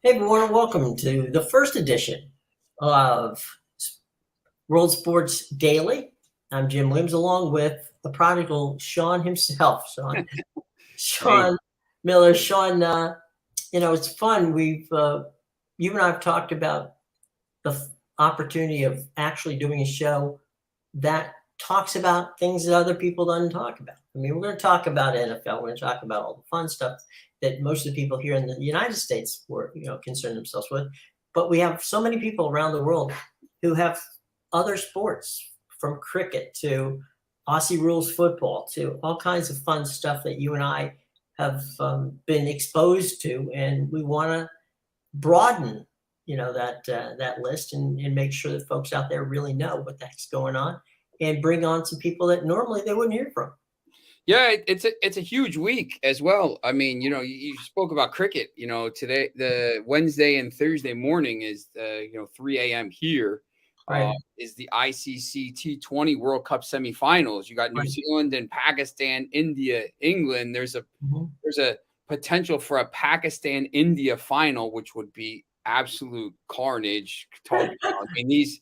Hey everyone, and welcome to the first edition of World Sports Daily. I'm Jim Williams, along with the prodigal Sean himself, Hey, Sean Miller. Sean, it's fun. You and I have talked about the opportunity of actually doing a show that talks about things that other people don't talk about. I mean, we're going to talk about NFL. We're going to talk about all the fun stuff that most of the people here in the United States were, concern themselves with. But we have so many people around the world who have other sports, from cricket to Aussie Rules Football to all kinds of fun stuff that you and I have been exposed to, and we want to broaden, that list and make sure that folks out there really know what the heck's going on, and bring on some people that normally they wouldn't hear from. yeah, it's a huge week as well. I mean, you spoke about cricket. Today, the Wednesday and Thursday morning is 3 a.m. here. Right. Is the ICC T20 World Cup semifinals. You got New Right. Zealand and Pakistan, India, England. There's a potential for a Pakistan India final, which would be absolute carnage. I mean,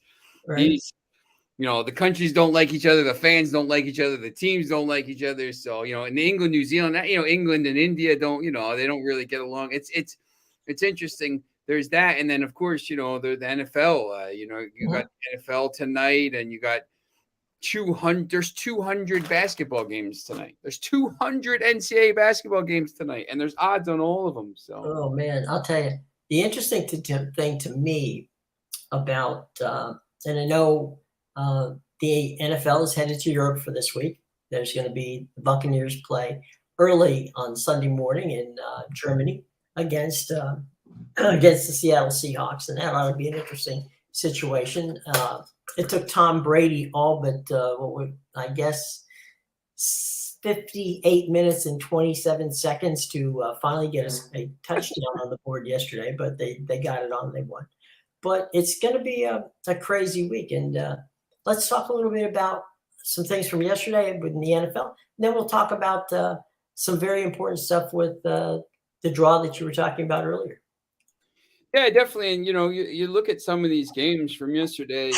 Right. these the countries don't like each other, the fans don't like each other, the teams don't like each other. So, in England, New Zealand, England and India don't, they don't really get along. It's interesting. There's that. And then, of course, the NFL, you got NFL tonight, and you got 200 basketball games tonight. There's 200 NCAA basketball games tonight, and there's odds on all of them. So, Oh man, I'll tell you, the interesting thing to me about, and I know the NFL is headed to Europe for this week. There's going to be the Buccaneers play early on Sunday morning in Germany against against the Seattle Seahawks, and that ought to be an interesting situation. It took Tom Brady all but I guess 58 minutes and 27 seconds to finally get a touchdown on the board yesterday, but they got it on, they won. But it's going to be a crazy week, and let's talk a little bit about some things from yesterday in the NFL. And then we'll talk about some very important stuff with the draw that you were talking about earlier. yeah, definitely. And, you look at some of these games from yesterday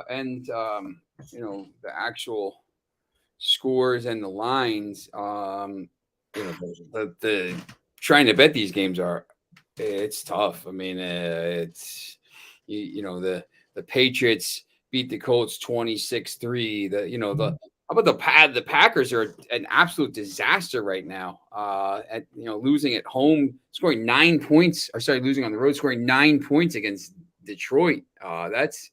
and the actual scores and the lines. The trying to bet these games it's tough. I mean, the Patriots beat the Colts 26-3. How about the Packers are an absolute disaster right now. Losing at home, scoring 9 points. Or sorry, losing on the road, scoring 9 points against Detroit. That's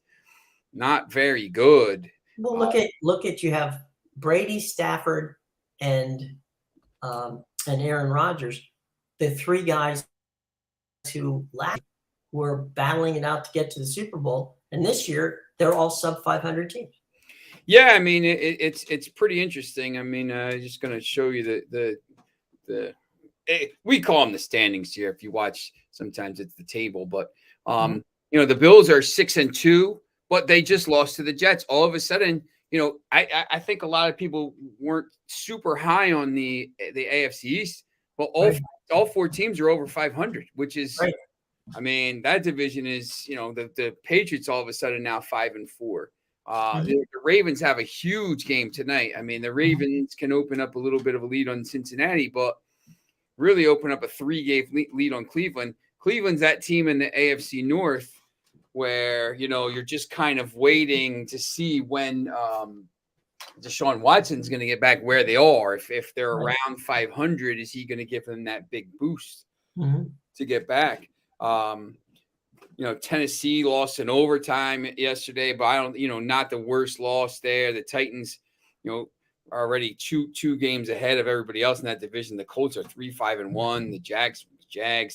not very good. Well, look at you have Brady, Stafford, and Aaron Rodgers, the three guys who last were battling it out to get to the Super Bowl, and this year they're all sub 500 teams. Yeah, I mean it's pretty interesting. I mean, just going to show you we call them the standings here. If you watch, sometimes it's the table, but the Bills are 6-2, but they just lost to the Jets. All of a sudden, I think a lot of people weren't super high on the AFC East, but all four teams are over 500, which is, right. I mean, that division is, the Patriots all of a sudden now 5-4. The Ravens have a huge game tonight. I mean, the Ravens can open up a little bit of a lead on Cincinnati, but really open up a 3-game lead on Cleveland. Cleveland's that team in the AFC North where, you're just kind of waiting to see when Deshaun Watson's going to get back where they are. If they're around 500, is he going to give them that big boost to get back? Tennessee lost in overtime yesterday, but I don't, not the worst loss there. The Titans, are already two games ahead of everybody else in that division. The Colts are 3-5-1. The Jags,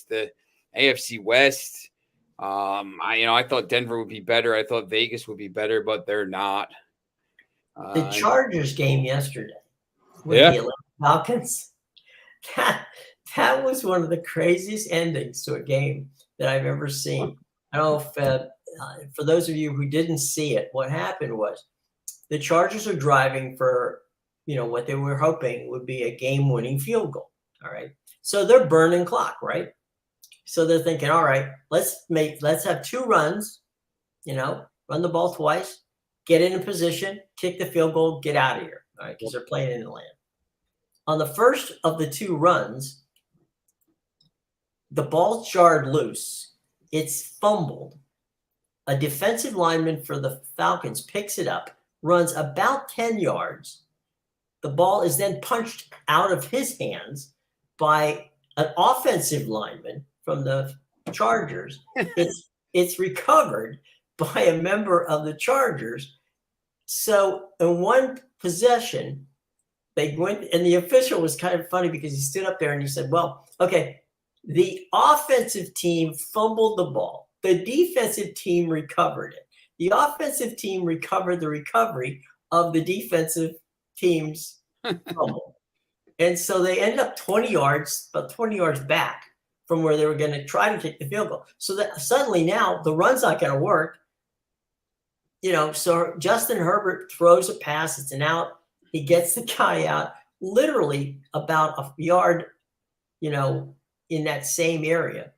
the AFC West. I thought Denver would be better. I thought Vegas would be better, but they're not. The Chargers game yesterday with the Atlanta Falcons, that was one of the craziest endings to a game that I've ever seen. I don't know if for those of you who didn't see it, what happened was the Chargers are driving for, what they were hoping would be a game-winning field goal. All right. So they're burning clock, right? So they're thinking, all right, let's have 2 runs, run the ball twice, get in a position, kick the field goal, get out of here. All right, because they're playing in the land. On the first of the 2 runs, the ball jarred loose. It's fumbled. A defensive lineman for the Falcons picks it up, runs about 10 yards. The ball is then punched out of his hands by an offensive lineman from the Chargers. It's recovered by a member of the Chargers. So in one possession, they went, and the official was kind of funny because he stood up there and he said, well, okay, the offensive team fumbled the ball. The defensive team recovered it. The offensive team recovered the recovery of the defensive team's fumble. And so they ended up 20 yards, about 20 yards back from where they were going to try to kick the field goal. So that suddenly now the run's not going to work. So Justin Herbert throws a pass. It's an out. He gets the guy out literally about a yard, in that same area,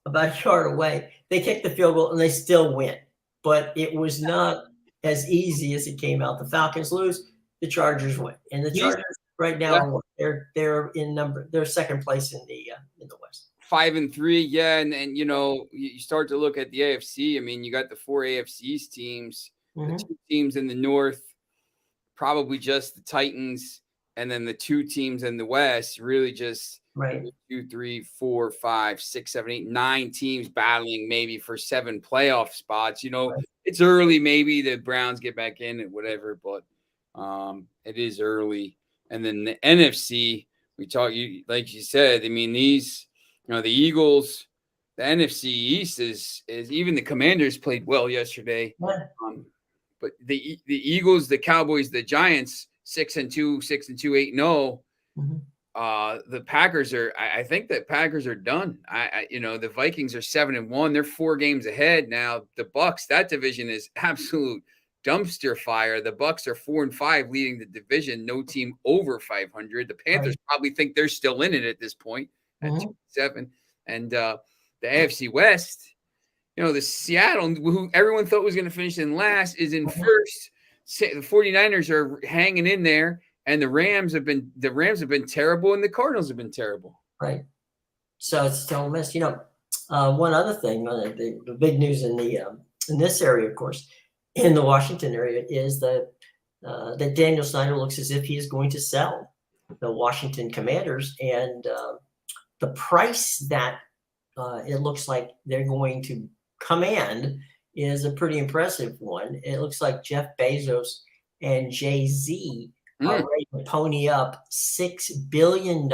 about a yard away. They kick the field goal and they still win. But it was not as easy as it came out. The Falcons lose, the Chargers win. And the Chargers right now, they're they're second place in the West. 5-3, yeah, and you start to look at the AFC. I mean, you got the 4 AFC's teams, the 2 teams in the North, probably just the Titans, and then the 2 teams in the West, really just 2, 3, 4, 5, 6, 7, 8, 9 teams battling maybe for 7 playoff spots. It's early, maybe the Browns get back in and whatever, but it is early. And then the NFC, like you said, I mean, these. The Eagles, the NFC East is even the Commanders played well yesterday. But the Eagles, the Cowboys, the Giants, 6-2, 6-2, 8-0. The Packers I think that Packers are done. The Vikings are 7-1. They're 4 games ahead now. The Bucks, that division is absolute dumpster fire. The Bucks are 4-5, leading the division. No team over 500. The Panthers probably think they're still in it at this point. At 2-7, and the AFC West, the Seattle, who everyone thought was going to finish in last, is in first. The 49ers are hanging in there, and the Rams have been terrible, and the Cardinals have been terrible. Right. So it's still a miss. One other thing, the big news in this area, of course, in the Washington area, is that Daniel Snyder looks as if he is going to sell the Washington Commanders, and the price that it looks like they're going to command is a pretty impressive one. It looks like Jeff Bezos and Jay-Z are ready to pony up $6 billion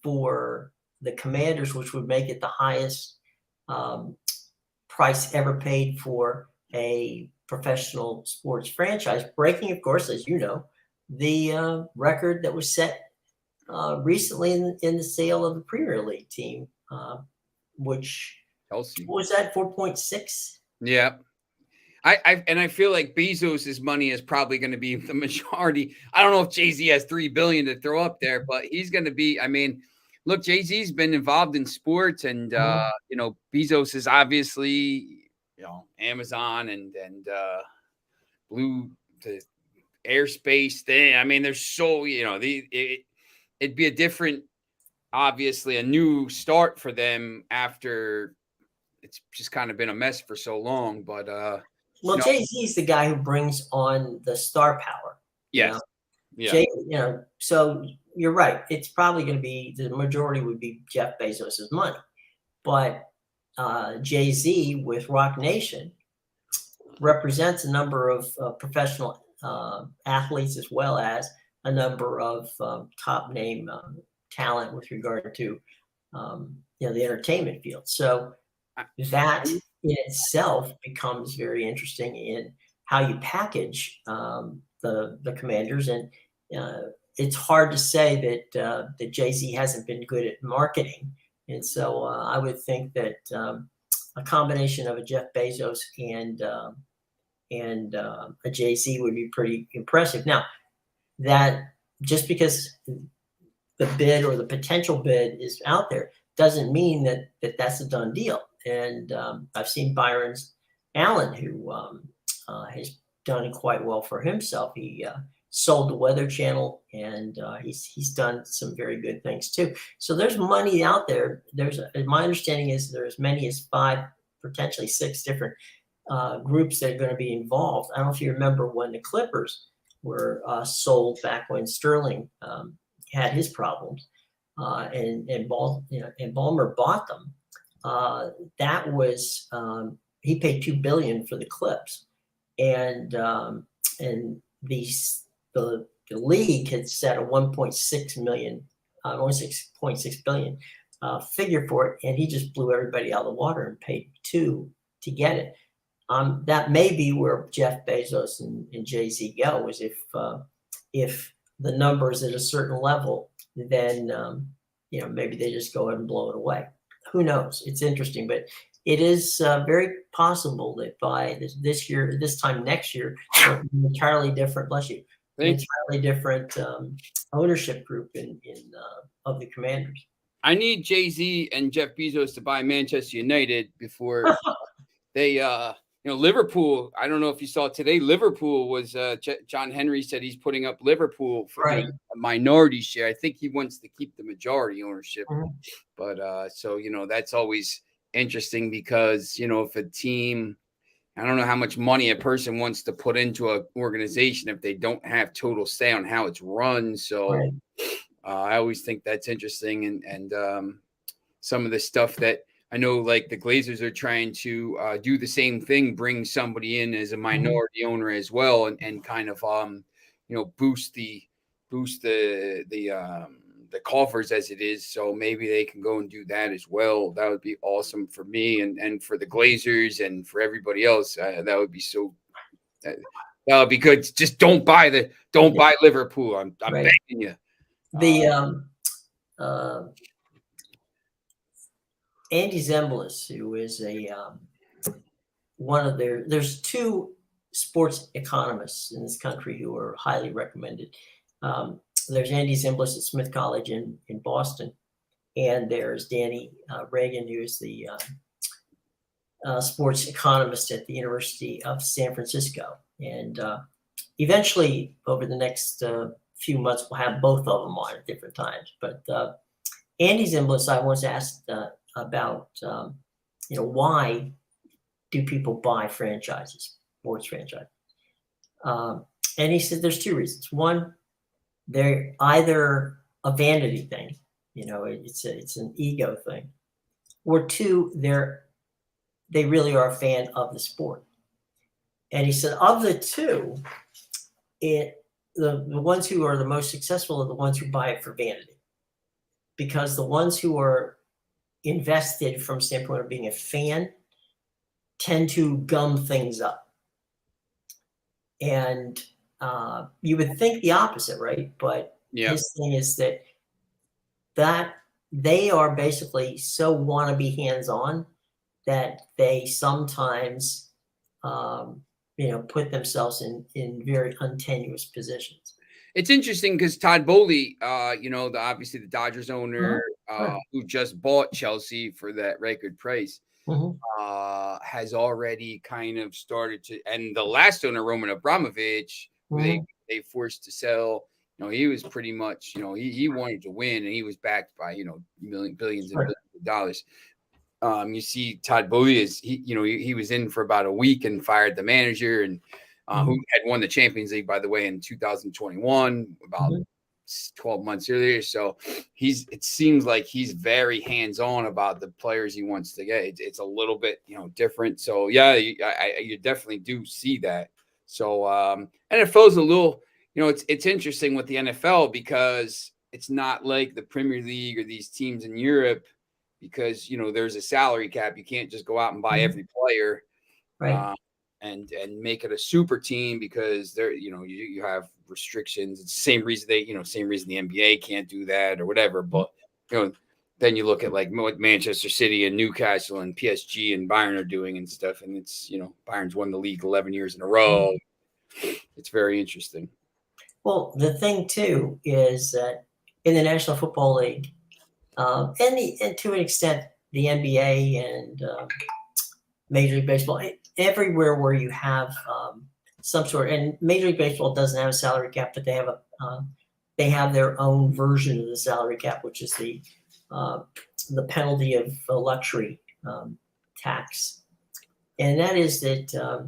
for the Commanders, which would make it the highest price ever paid for a professional sports franchise, breaking, of course, as you know, the record that was set recently in the sale of the Premier League team, which Chelsea. What was that, 4.6? Yeah. I feel like Bezos' money is probably going to be the majority. I don't know if Jay-Z has $3 billion to throw up there, but he's going to be. I mean, look, Jay-Z's been involved in sports, and Bezos is obviously Amazon and Blue the airspace thing. I mean, there's so it'd be a different, obviously a new start for them after it's just kind of been a mess for so long. But Jay-Z's the guy who brings on the star power. Yes. Yeah. So you're right. It's probably going to be, the majority would be Jeff Bezos' money. But Jay-Z with Rock Nation represents a number of professional athletes, as well as a number of top name talent with regard to the entertainment field. So that in itself becomes very interesting in how you package the Commanders, and it's hard to say that Jay-Z hasn't been good at marketing, and so I would think that a combination of a Jeff Bezos and a Jay-Z would be pretty impressive. Now, that just because the bid or the potential bid is out there doesn't mean that that's a done deal. And I've seen Byron Allen, who has done quite well for himself. He sold the Weather Channel, and he's done some very good things too. So there's money out there. My understanding is there's as many as 5, potentially 6 different groups that are going to be involved. I don't know if you remember when the Clippers were sold back when Sterling had his problems, and Ballmer bought them. That was he paid $2 billion for the Clips, and the league had set a 1.6 million, 1.6 billion figure for it, and he just blew everybody out of the water and paid 2 to get it. That may be where Jeff Bezos and Jay-Z go, is if the number's at a certain level, then maybe they just go ahead and blow it away. Who knows? It's interesting, but it is very possible that by this year, this time next year, an entirely different, bless you, entirely different ownership group of the Commanders. I need Jay-Z and Jeff Bezos to buy Manchester United before they Liverpool. I don't know if you saw today, Liverpool was John Henry said he's putting up Liverpool for a minority share. I think he wants to keep the majority ownership. But so that's always interesting, because if a team, I don't know how much money a person wants to put into an organization if they don't have total say on how it's run. So I always think that's interesting, and some of the stuff that I know, like the Glazers are trying to do the same thing, bring somebody in as a minority owner as well, and kind of boost the coffers as it is. So maybe they can go and do that as well. That would be awesome for me and for the Glazers and for everybody else. That would be so. That would be good. Just don't buy Liverpool. I'm begging you. Andy Zemblis, who is there's 2 sports economists in this country who are highly recommended. There's Andy Zemblis at Smith College in Boston, and there's Danny Reagan, who is the sports economist at the University of San Francisco. And eventually, over the next few months, we'll have both of them on at different times. But Andy Zemblis, I was asked about, why do people buy franchises, sports franchises? And he said there's 2 reasons. One, they're either a vanity thing, it's an ego thing, or 2, they really are a fan of the sport. And he said of the 2, the ones who are the most successful are the ones who buy it for vanity, because the ones who are invested from standpoint of being a fan tend to gum things up. And you would think the opposite, right? But his thing is that they are basically so want to be hands-on that they sometimes put themselves in very untenuous positions. It's interesting because Todd Bowley, obviously the Dodgers owner, who just bought Chelsea for that record price, has already kind of started to, and the last owner, Roman Abramovich, they forced to sell. He was pretty much, he wanted to win, and he was backed by, billions and billions of dollars. You see Todd Bowley he was in for about a week and fired the manager, and who had won the Champions League, by the way, in 2021, about 12 months earlier. So it seems like he's very hands-on about the players he wants to get. It's a little bit, different. So yeah, you definitely do see that. So, and it feels a little, it's interesting with the NFL, because it's not like the Premier League or these teams in Europe, because, there's a salary cap. You can't just go out and buy every player. Right. And make it a super team, because there, you have restrictions. It's the same reason the NBA can't do that or whatever. But, then you look at like what Manchester City and Newcastle and PSG and Bayern are doing and stuff. And it's, Bayern's won the league 11 years in a row. It's very interesting. Well, the thing too is that in the National Football League, and to an extent, the NBA and Major League Baseball, everywhere where you have some sort, and Major League Baseball doesn't have a salary cap, but they have their own version of the salary cap, which is the penalty of luxury tax, and that is that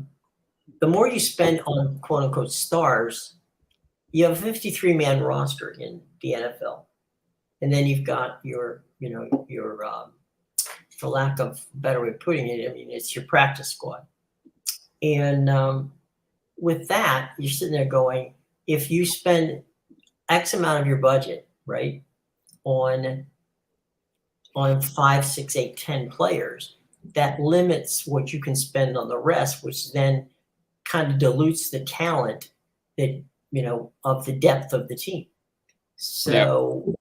the more you spend on quote unquote stars, you have a 53-man roster in the NFL, and then you've got your for lack of a better way of putting it, I mean, it's your practice squad. And with that, you're sitting there going, if you spend X amount of your budget, right, on 5, 6, 8, 10 players, that limits what you can spend on the rest, which then kind of dilutes the talent that, of the depth of the team. So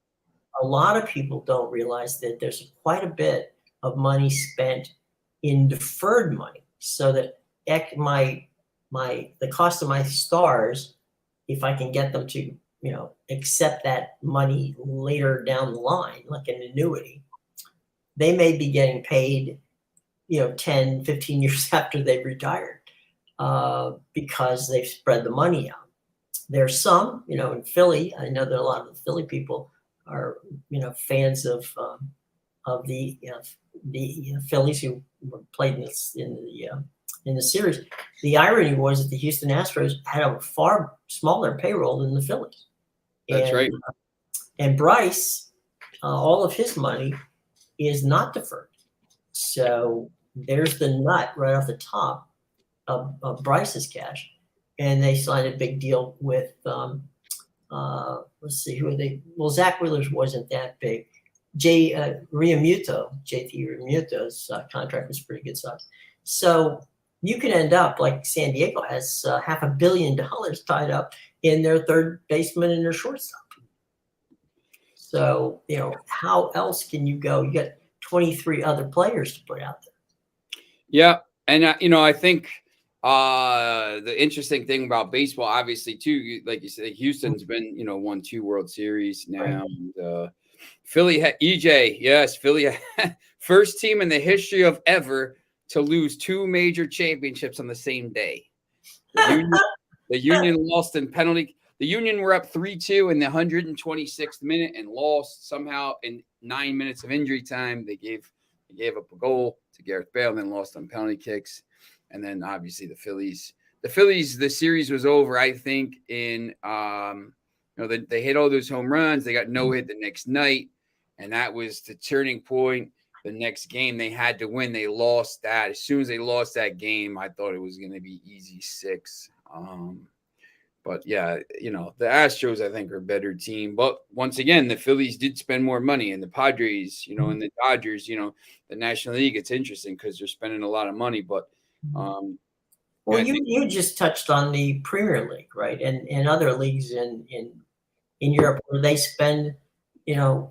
a lot of people don't realize that there's quite a bit of money spent in deferred money, so that the cost of my stars, if I can get them to accept that money later down the line, like an annuity, they may be getting paid 10, 15 years after they've retired, because they've spread the money out. There's some, in Philly, I know that a lot of the Philly people are fans of the Phillies who played in the series. The irony was that the Houston Astros had a far smaller payroll than the Phillies. That's right. And Bryce, all of his money is not deferred. So there's the nut right off the top of Bryce's cash. And they signed a big deal with, let's see, who are they? Well, Zach Wheeler's wasn't that big. JT Realmuto's contract was pretty good stuff. So you can end up like San Diego has $500 million tied up in their third baseman and their shortstop. So, how else can you go? You got 23 other players to put out there. Yeah. And, I think the interesting thing about baseball, obviously, too, like you said, Houston's been, won 2 World Series now. Right. And Philly had EJ. Yes, Philly, first team in the history of ever to lose 2 major championships on the same day. The Union lost in penalty. The Union were up 3-2 in the 126th minute and lost somehow in 9 minutes of injury time. They gave up a goal to Gareth Bale and then lost on penalty kicks. And then obviously the Phillies, the series was over, I think, in they hit all those home runs. They got no hit the next night, and that was the turning point. The next game they had to win. They lost that. As soon as they lost that game, I thought it was going to be easy 6. But yeah, the Astros, I think, are a better team. But once again, the Phillies did spend more money, and the Padres, and the Dodgers, the National League. It's interesting because they're spending a lot of money. But well, you just touched on the Premier League, right? And other leagues in Europe where they spend, a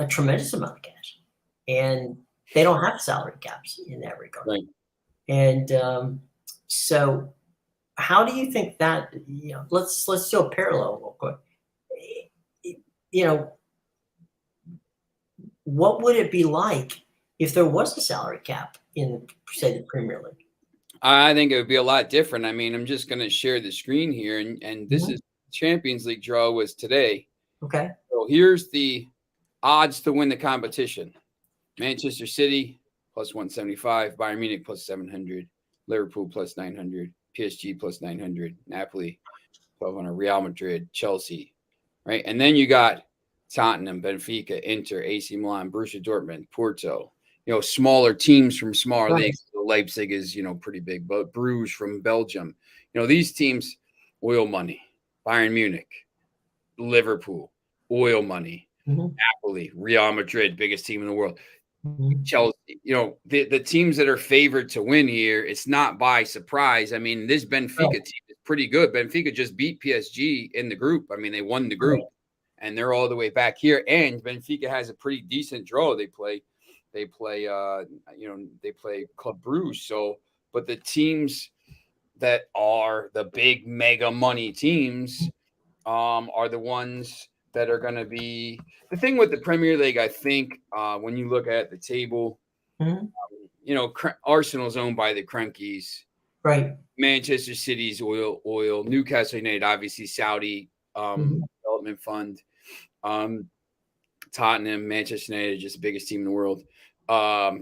tremendous amount of cash, and they don't have salary caps in that regard. Right. And so, how do you think that? Let's do a parallel real quick. What would it be like if there was a salary cap in, say, the Premier League? I think it would be a lot different. I mean, I'm just going to share the screen here, and this is Champions League draw was today. Okay. So here's the odds to win the competition: Manchester City plus 175, Bayern Munich plus 700, Liverpool plus 900, PSG plus 900, Napoli 1200, Real Madrid, Chelsea, right? And then you got Tottenham, Benfica, Inter, AC Milan, Borussia Dortmund, Porto. Smaller teams from smaller leagues. Leipzig is, pretty big, but Bruges from Belgium. These teams, oil money. Bayern Munich, Liverpool, oil money. Napoli, Real Madrid, biggest team in the world. Chelsea, the teams that are favored to win here, it's not by surprise. I mean, this Benfica team is pretty good. Benfica just beat PSG in the group. I mean, they won the group, and they're all the way back here. And Benfica has a pretty decent draw. They play Club Brugge. So, but the teams that are the big mega money teams are the ones that are going to be the thing with the Premier League. I think when you look at the table, you know, Arsenal's owned by the Crankies, right? Manchester City's oil, Newcastle United, obviously Saudi development fund, Tottenham, Manchester United, just the biggest team in the world,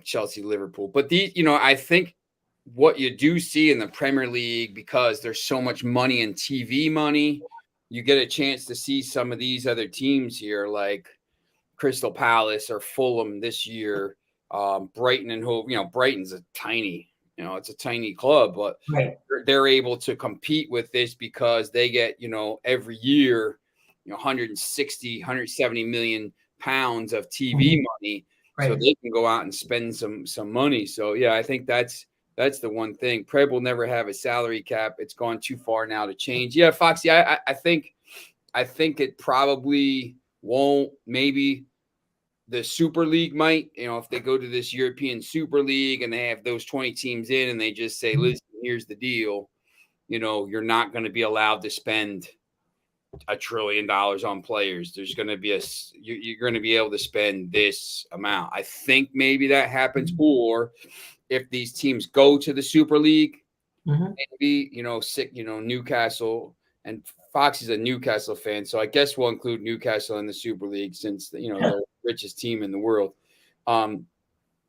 Chelsea, Liverpool. But you know, I think what you do see in the Premier League, because there's so much money and TV money, you get a chance to see some of these other teams here, like Crystal Palace or Fulham this year, Brighton and Hove. You know, Brighton's a tiny, you know, it's a tiny club, but they're able to compete with this because they get, you know, every year, you know, 160, 170 million pounds of TV money. So they can go out and spend some money. So yeah, I think that's the one thing. Preb will never have a salary cap. It's gone too far now to change. Yeah, Foxy, I think it probably won't. Maybe the Super League might, you know, if they go to this European Super League and they have those 20 teams in and they just say, listen, here's the deal. You know, you're not going to be allowed to spend $1 trillion on players. There's going to be you're going to be able to spend this amount. I think maybe that happens. Or if these teams go to the Super League, maybe, you know, Newcastle, and Fox is a Newcastle fan, so I guess we'll include Newcastle in the Super League since, you know, they're the richest team in the world.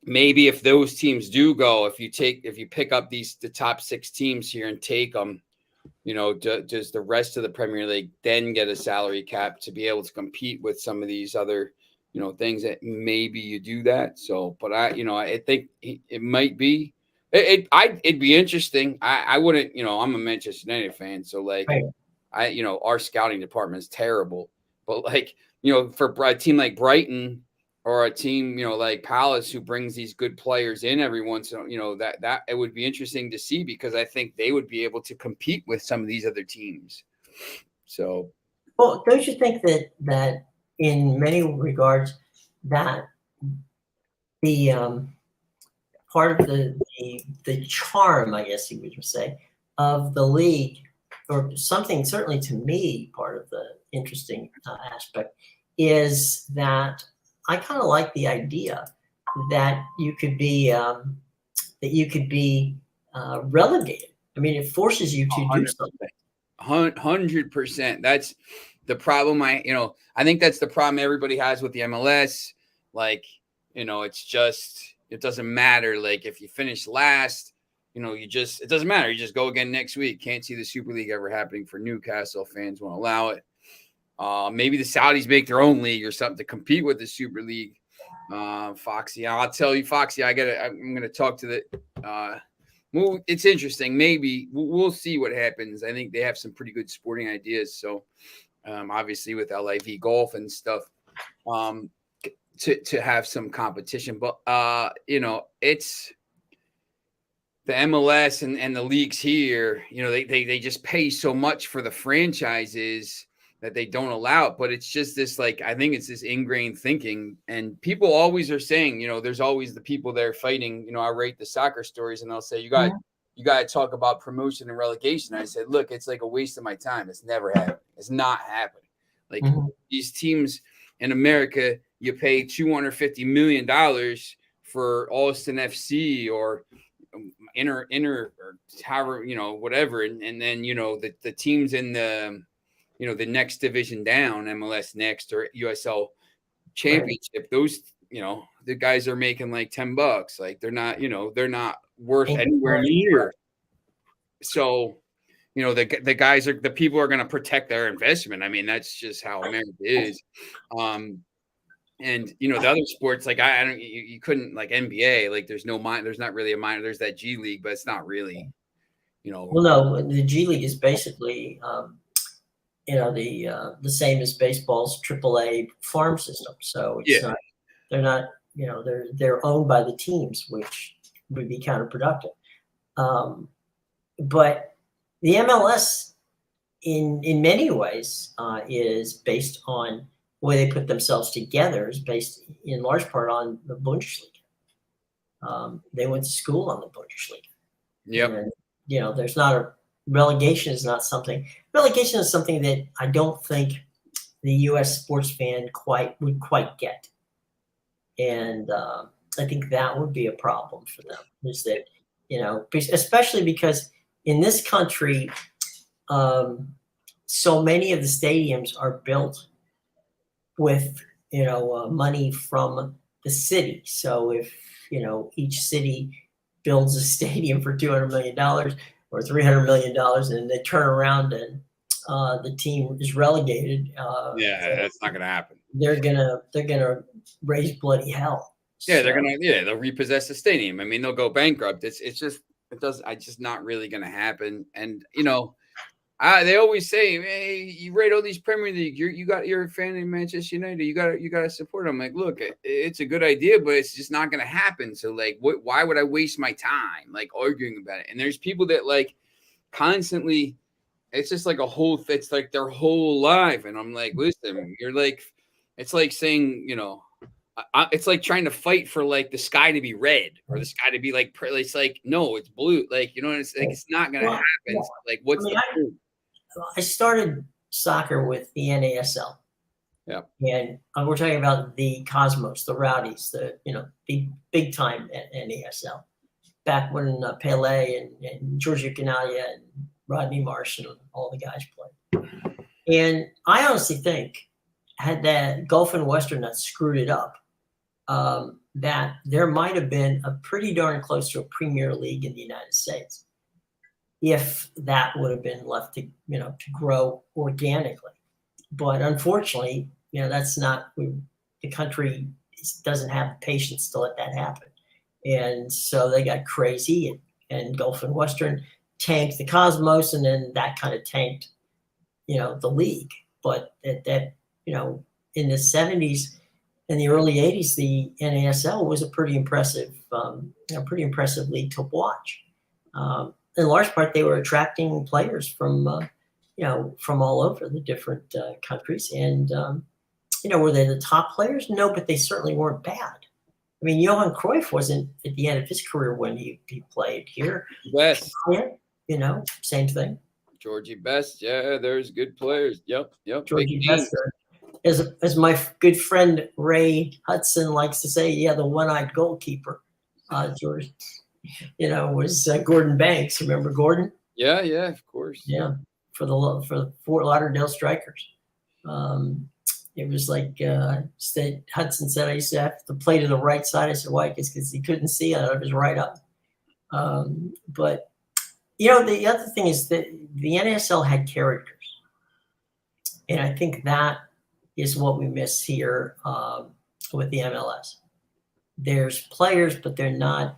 Maybe if those teams do go, if you pick up the top 6 teams here and take them, you know, does the rest of the Premier League then get a salary cap to be able to compete with some of these other, you know, things that maybe you do that. So, but I think it might be, it'd be interesting. I wouldn't, you know, I'm a Manchester United fan. So like, you know, our scouting department is terrible, but like, you know, for a team like Brighton or a team, you know, like Palace, who brings these good players in every once in a while, you know, that it would be interesting to see, because I think they would be able to compete with some of these other teams. So, well, don't you think that in many regards that the part of the charm, I guess you would say, of the league, or something certainly to me, part of the interesting aspect is that I kind of like the idea that you could be relegated. I mean, it forces you to do something. 100%. That's the problem. I think that's the problem everybody has with the MLS. Like, you know, it's just, it doesn't matter. Like, if you finish last, you know, it doesn't matter. You just go again next week. Can't see the Super League ever happening for Newcastle. Fans won't allow it. Maybe the Saudis make their own league or something to compete with the Super League. Foxy, I'll tell you, Foxy, I'm going to talk to the, it's interesting. Maybe we'll see what happens. I think they have some pretty good sporting ideas. So, obviously with LIV golf and stuff, to have some competition, but, you know, it's the MLS and the leagues here, you know, they just pay so much for the franchises that they don't allow it. But it's just this, like, I think it's this ingrained thinking, and people always are saying, you know, there's always the people there fighting. You know, I rate the soccer stories and they'll say, you got to talk about promotion and relegation. I said, look, it's like a waste of my time. It's never happening. It's not happening. Like these teams in America, you pay $250 million for Austin FC or inner or however, you know, whatever. And then, you know, the teams in the, you know, the next division down, MLS Next or USL Championship, those, you know, the guys are making like $10. Like they're not, you know, they're not worth anywhere near. So, you know, the guys are, the people are going to protect their investment. I mean, that's just how America is. And, you know, the other sports, like I don't, you couldn't, like NBA, like there's not really a minor, there's that G League, but it's not really, you know. Well, no, the G League is basically, you know, the same as baseball's AAA farm system. So it's not, they're not, you know, they're owned by the teams, which would be counterproductive. But the MLS in many ways is based on the way they put themselves together, is based in large part on the Bundesliga. They went to school on the Bundesliga. Yep. And, you know, there's not a relegation is not something. Relegation is something that I don't think the U.S. sports fan would quite get. And I think that would be a problem for them, is that, especially because in this country, so many of the stadiums are built with, money from the city. So if, each city builds a stadium for $200 million or $300 million, and they turn around and the team is relegated, Yeah, that's not going to happen. They're gonna raise bloody hell. Yeah, they'll repossess the stadium. I mean, they'll go bankrupt. It's just not really going to happen. And they always say, "Hey, you rate all these Premier League. You're a fan of Manchester United. You got to support them." I'm like, look, it's a good idea, but it's just not going to happen. So like, why would I waste my time like arguing about it? And there's people that like constantly. It's just like it's like their whole life. And I'm like, listen, you're like, it's like saying, it's like trying to fight for like the sky to be red or the sky to be like, it's like, no, it's blue. Like, it's like, it's not going to happen. Yeah. So, like, what's the point? I started soccer with the NASL. Yeah. And we're talking about the Cosmos, the Rowdies, the, big time at NASL. Back when Pele and Giorgio Canaglia and Rodney Marsh and all the guys played. And I honestly think, had that Gulf and Western not screwed it up, that there might have been a pretty darn close to a Premier League in the United States if that would have been left to grow organically. But unfortunately, that's not, the country doesn't have the patience to let that happen. And so they got crazy, and Gulf and Western tanked the Cosmos, and then that kind of tanked, the league. But that in the 70s and the early 80s, the NASL was a pretty impressive league to watch. In large part, they were attracting players from all over the different countries. And, were they the top players? No, but they certainly weren't bad. I mean, Johan Cruyff wasn't at the end of his career when he played here. Best. Same thing. Georgie Best. Yeah, there's good players. Yep. Georgie Best. As my good friend Ray Hudson likes to say, the one-eyed goalkeeper, George, was Gordon Banks. Remember Gordon? Yeah, of course. Yeah, for the Fort Lauderdale Strikers. It was like Hudson said, I used to have to play to the right side. I said, why? Because he couldn't see out of his right eye. But, the other thing is that the NASL had characters. And I think that is what we miss here with the MLS. There's players, but they're not,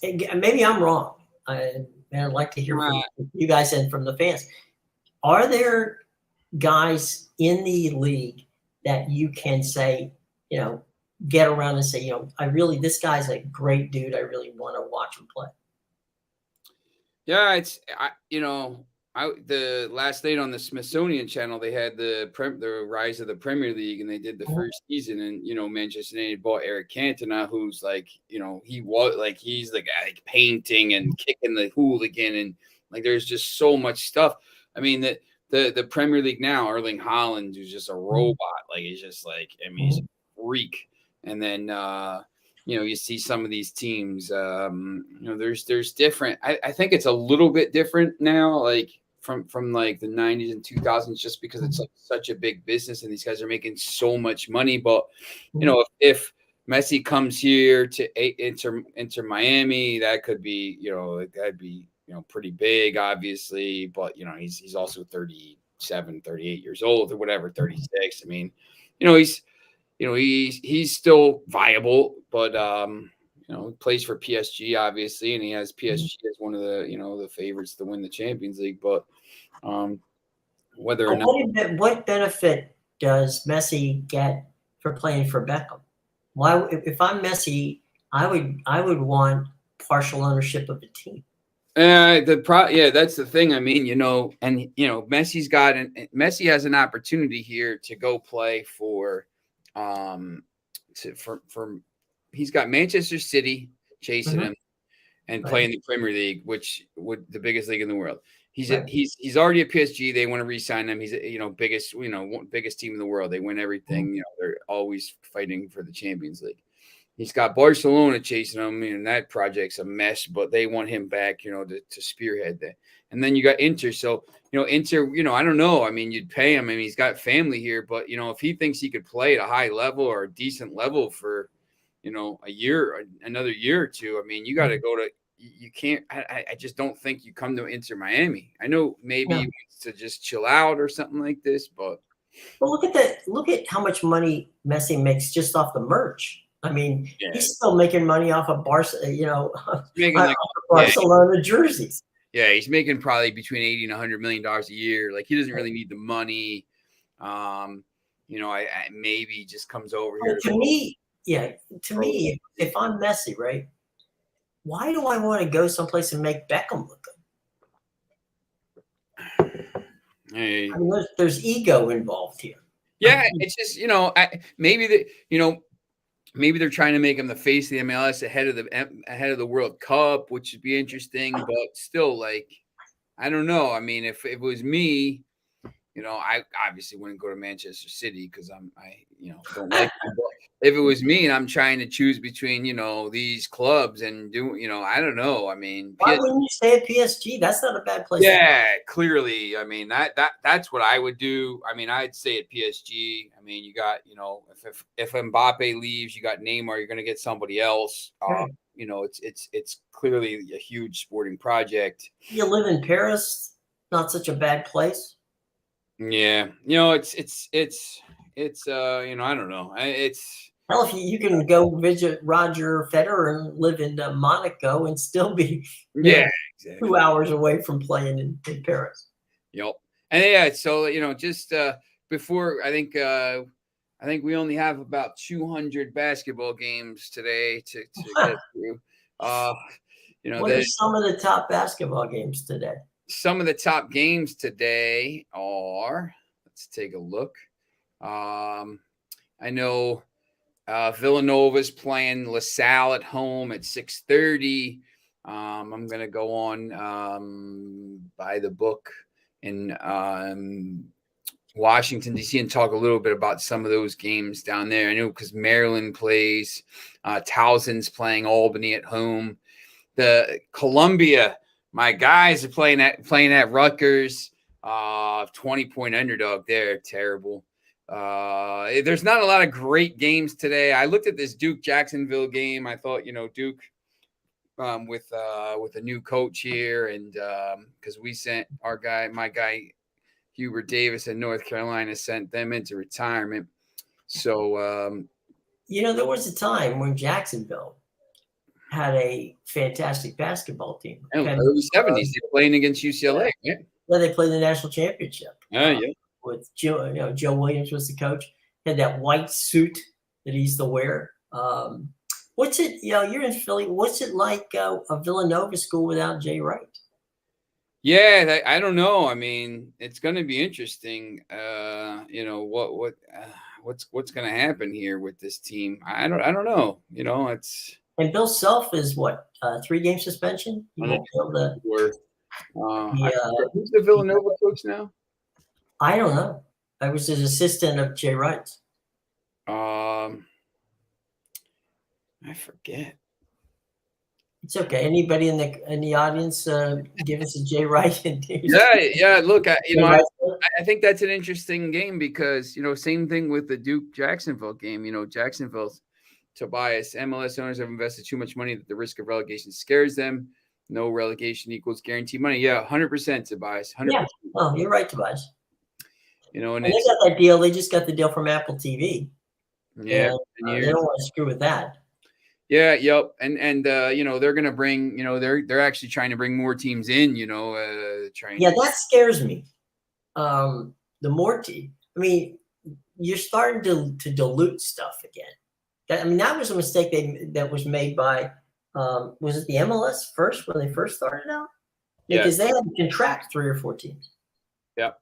maybe I'm wrong. And I'd like to hear from you guys and from the fans. Are there guys in the league that you can say, get around and say, this guy's a great dude. I really want to watch him play. Yeah, the last night on the Smithsonian Channel, they had the rise of the Premier League, and they did the first season. And Manchester United bought Eric Cantona, who's like, he was like, he's the guy like painting and kicking the hooligan, and like there's just so much stuff. I mean the Premier League now, Erling Haaland, who's just a robot. Like he's just like, he's a freak. And then you see some of these teams. There's different. I think it's a little bit different now, like from like the 90s and 2000s, just because it's like such a big business and these guys are making so much money. But if Messi comes here to enter Miami, that could be that'd be pretty big, obviously. But he's also 37, 38 years old or whatever, 36. I mean, he's still viable, but he plays for PSG, obviously, and he has PSG as one of the the favorites to win the Champions League. But whether or not, what benefit does Messi get for playing for Beckham? Why, if I'm Messi, I would want partial ownership of the team. That's the thing. I mean, Messi has an opportunity here to go play for. He's got Manchester City chasing him and playing the Premier League, which would the biggest league in the world. He's Right. he's already at PSG. They want to re-sign him. He's biggest biggest team in the world. They win everything. They're always fighting for the Champions League. He's got Barcelona chasing him, and that project's a mess. But they want him back, to spearhead that. And then you got Inter. So Inter, I don't know. I mean, you'd pay him. I mean, he's got family here, but if he thinks he could play at a high level or a decent level for a year, another year or two, I mean, you got to go to. You can't. I just don't think you come to Inter Miami. I know maybe he wants to just chill out or something like this, but look at how much money Messi makes just off the merch. I mean, he's still making money off of Barcelona jerseys. Yeah, he's making probably between $80 and $100 million a year. Like, he doesn't really need the money. I maybe he just comes over here. To me, if I'm Messi, right? Why do I want to go someplace and make Beckham look good? Hey. I mean, there's ego involved here. Yeah, it's just maybe maybe they're trying to make him the face of the MLS ahead of the World Cup, which would be interesting. But still, like, I don't know. I mean, if it was me, I obviously wouldn't go to Manchester City because I don't like them. But if it was me and I'm trying to choose between these clubs and I don't know. I mean, why wouldn't you stay at PSG? That's not a bad place. Yeah, clearly. I mean, that's what I would do. I mean, I'd stay at PSG. I mean, you got if Mbappe leaves, you got Neymar. You're going to get somebody else. Right. It's clearly a huge sporting project. You live in Paris, not such a bad place. Yeah, it's I don't know. Hell, if you can go visit Roger Federer and live in Monaco and still be exactly 2 hours away from playing in Paris. Yep. And so just before I think we only have about 200 basketball games today to get through. What are some of the top basketball games today? Some of the top games today are, let's take a look. I know Villanova's playing LaSalle at home at 6:30. I'm going to go on by the book in Washington, D.C. and talk a little bit about some of those games down there. I know because Maryland plays, Towson's playing Albany at home. The Columbia, my guys are playing at Rutgers, 20-point underdog there. Terrible. There's not a lot of great games today. I looked at this Duke-Jacksonville game. I thought, Duke with a new coach here, and because we sent my guy Hubert Davis in North Carolina, sent them into retirement. So there was a time when Jacksonville had a fantastic basketball team. Early 70s, they're playing against UCLA. Yeah, they played the national championship. Yeah. With Joe, Joe Williams was the coach. He had that white suit that he used to wear. What's it? You're in Philly. What's it like a Villanova school without Jay Wright? Yeah, I don't know. I mean, it's going to be interesting. What's going to happen here with this team? I don't know. It's. And Bill Self is what, 3-game suspension? He won't be able to. Who's the Villanova coach now? I don't know. I was his assistant of Jay Wright's. I forget. It's okay. Anybody in the audience give us a Jay Wright? Yeah. Look, I think that's an interesting game because same thing with the Duke Jacksonville game. Jacksonville's Tobias, MLS owners have invested too much money that the risk of relegation scares them. No relegation equals guaranteed money. Yeah, 100%, Tobias. 100%. Yeah. Oh, you're right, Tobias. And they got that deal. They just got the deal from Apple TV. Yeah, they don't want to screw with that. Yeah, yep, and they're going to bring, they're actually trying to bring more teams in. That scares me. The more you're starting to dilute stuff again. That was a mistake that was made by, was it the MLS first when they first started out? Because they had to contract 3 or 4 teams. Yep.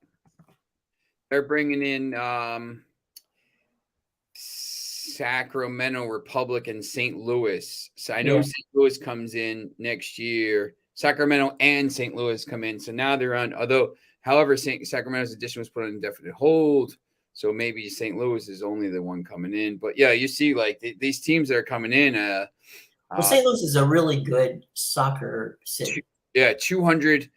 They're bringing in Sacramento Republic and St. Louis. So I know St. Louis comes in next year. Sacramento and St. Louis come in. So now they're on, however, Sacramento's edition was put on indefinite hold. So maybe St. Louis is only the one coming in. But yeah, you see like these teams that are coming in. Well, St. Louis is a really good soccer city. Yeah, 200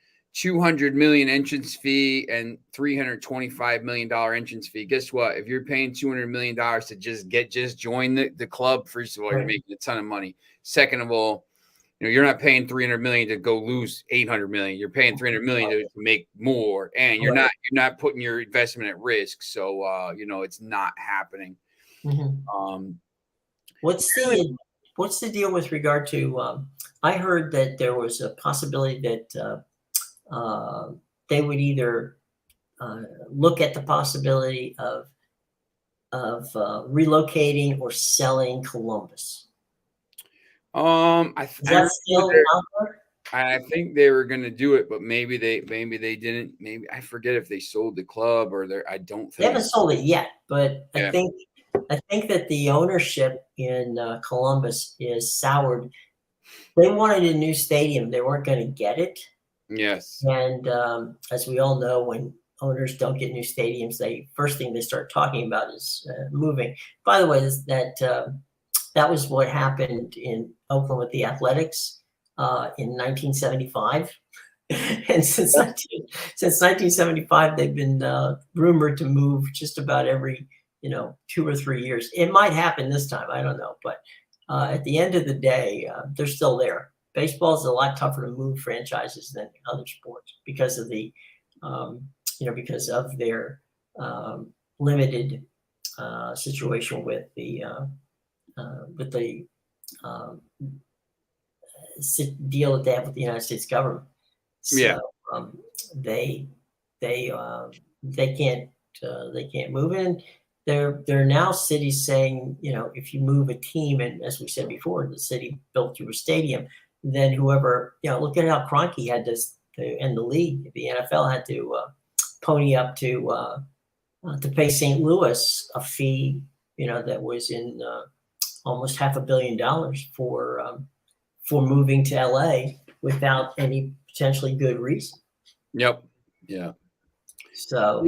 million entrance fee and $325 million entrance fee. Guess what? If you're paying $200 million to just join the club, first of all, you're making a ton of money. Second of all, you're not paying $300 million to go lose $800 million. You're paying $300 million to make more, and you're not putting your investment at risk. So it's not happening. Mm-hmm. What's the deal with regard to? I heard that there was a possibility that they would either look at the possibility of relocating or selling Columbus. I think they were going to do it, but maybe they didn't. Maybe I forget if they sold the club or I don't think they haven't sold it yet. But I think that the ownership in Columbus is soured. They wanted a new stadium. They weren't going to get it. Yes. And as we all know, when owners don't get new stadiums, first thing they start talking about is moving. By the way, that was what happened in Oakland with the Athletics in 1975. And since 1975, they've been rumored to move just about every 2 or 3 years. It might happen this time. I don't know. But at the end of the day, they're still there. Baseball is a lot tougher to move franchises than other sports because of because of their limited situation with the deal that they have with the United States government. So they can't move in. There are now cities saying, if you move a team, and as we said before, the city built you a stadium, then whoever, look at how Kroenke had to end the league. The NFL had to pony up to pay St. Louis a fee, that was in almost $500 million for moving to LA without any potentially good reason. Yep. Yeah. So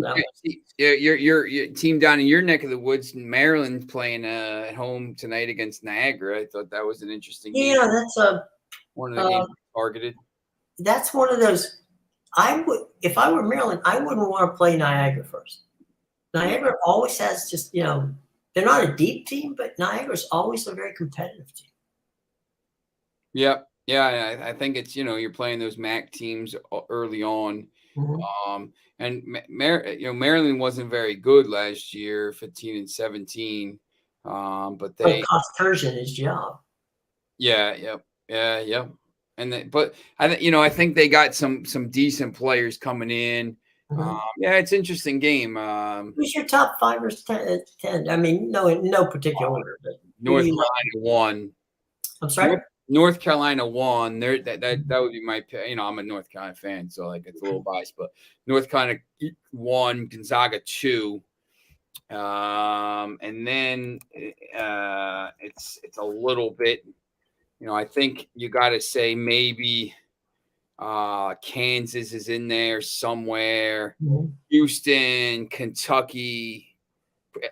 your team down in your neck of the woods, Maryland, playing at home tonight against Niagara. I thought that was an interesting game. Yeah, that's one of the games targeted. That's one of those. If I were Maryland, I wouldn't want to play Niagara first. Niagara always has just, they're not a deep team, but Niagara's always a very competitive team. Yep. Yeah, I think it's, you're playing those MAC teams early on. Mm-hmm. And Maryland wasn't very good last year, 15 and 17. But they cost Turgeon his job. Yeah. Yep. Yeah. Yep. But I think they got some decent players coming in. Mm-hmm. It's an interesting game. Who's your top 5 or 10? I mean, in no particular order. But North Carolina won. I'm sorry. North Carolina won. That would be my pick. I'm a North Carolina fan, so it's a little biased. But North Carolina won, Gonzaga 2, and then it's a little bit. I think you got to say maybe Kansas is in there somewhere. Mm-hmm. Houston, Kentucky.